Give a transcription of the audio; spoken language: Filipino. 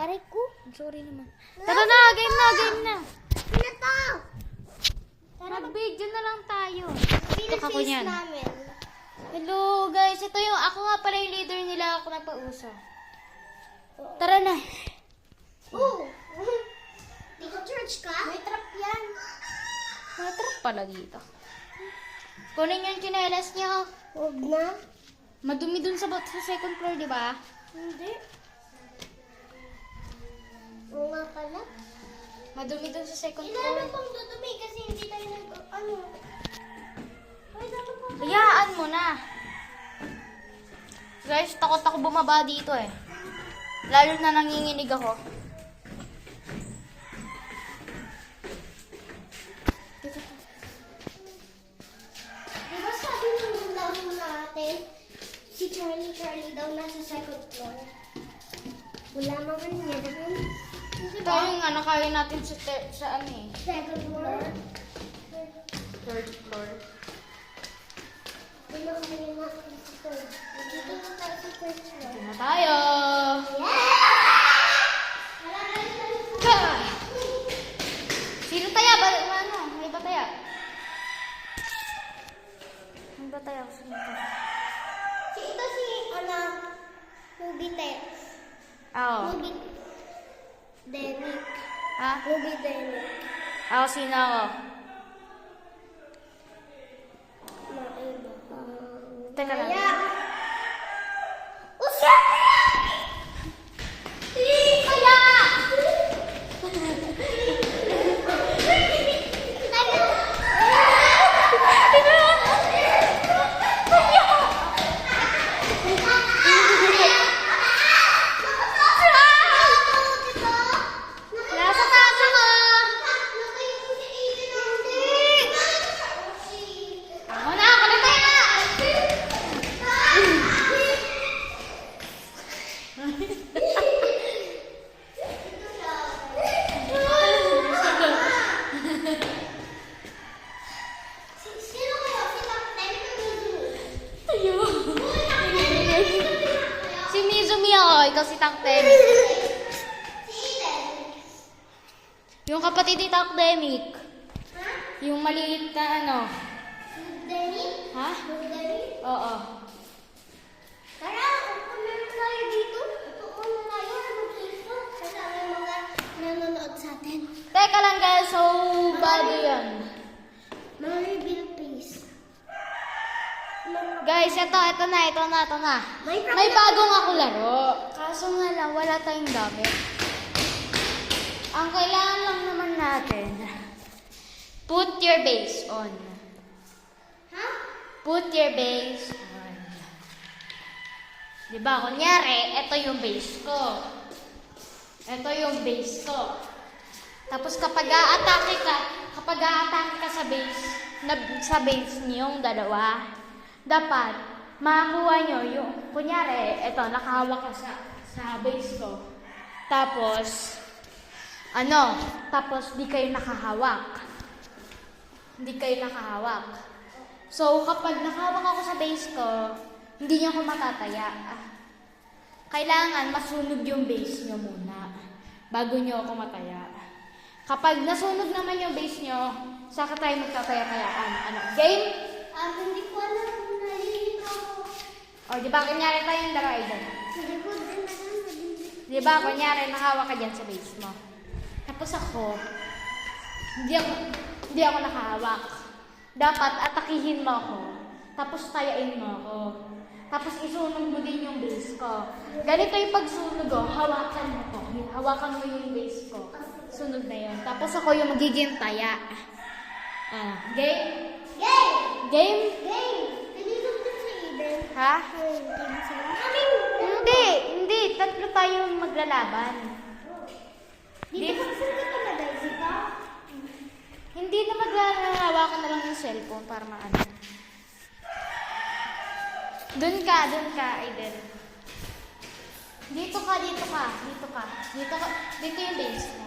Aray ko. Sorry naman. Tara na, game na, game na. Sino to? Mag-video na lang tayo. Sino Ito ako face niyan. namin? Hello guys, ito yung ako nga pala yung leader nila, ako na pauso. Tara na. Oh! Di ko church ka? May trap yan. Matrap pala dito. Kunin yung chinelas niyo. Huwag na. Madumi dun sa second floor, di ba? Hindi. Oo nga pala. Madumi dun sa second Ilalo floor. pang dudumi kasi hindi tayo ano. Ay, dapat pa. Hayaan mo na. Guys, takot ako bumaba dito eh. Lalo na nanginginig ako. Diba sabi nung laro natin, si Charlie daw nasa second floor. Wala naman niya. Ito yung ano, kaya natin sa ano eh. Second floor. Third floor. Hindi na kami natin sa third. Dito na tayo sa first floor. Ito na tayo. Yeah! Ka! Sino taya? Ano? May ba taya? May ba taya? Sino taya? Ito si, Movie Tex. Oo. Movie Derek. Ha? Movie Derek. Ako, sino ako? Teka lang. Maya! Usya! Kaya! Nasa taas ako! Ako na! Ako na taya! Tayo! Si Mizumi ako, ikaw si Taktem. Yung kapatid ni Takdemic. Yung maliit na ano. Ha? Oo. Tara, upo na tayo dito. Upo na tayo. Mag-Facebook. Kasi may mga nanonood sa atin. Teka lang guys, so bago yan. Mga reveal please. Guys, ito na. May bagong ako laro. Kaso nga lang, wala tayong gamit. Ang kailangan lang naman natin, put your base on. Ha? Put your base on. Diba, kunyari, ito yung base ko. Ito yung base ko. Tapos kapag a-atake ka sa base niyong dalawa, dapat makakuha nyo yung, kunyari, ito, nakahawak ka sa base ko. Tapos di kayo nakahawak. Hindi kayo nakahawak. So, kapag nakahawak ako sa base ko, hindi nyo ako matataya. Kailangan masunog yung base nyo muna bago nyo ako mataya. Kapag nasunog naman yung base nyo, saka tayo magtataya-tayaan. Ano? Game? Hindi ko alam kung nalilito ako. O, di ba, kunyari tayong dalawa dyan. Sa likod din na Di ba, kunyari, nakahawak ka dyan sa base mo. Tapos ako, hindi ako nakahawak. Dapat atakihin mo ako. Tapos tayain mo ako. Tapos isunog mo din yung base ko. Ganito yung pagsunog ko, hawakan mo ko. Hawakan mo yung base ko. Sunog na yun. Tapos ako yung magiging taya. Game? Game! Game? Game! Nalilito din sa Eden. Ha? Game sila. Hindi. Tatlo tayo maglalaban. Dito ka saan ka pala, Daisy ka? Hindi na maglalawakan na lang yung cellphone para maano. Doon ka, Aiden. Dito ka. Dito yung base mo.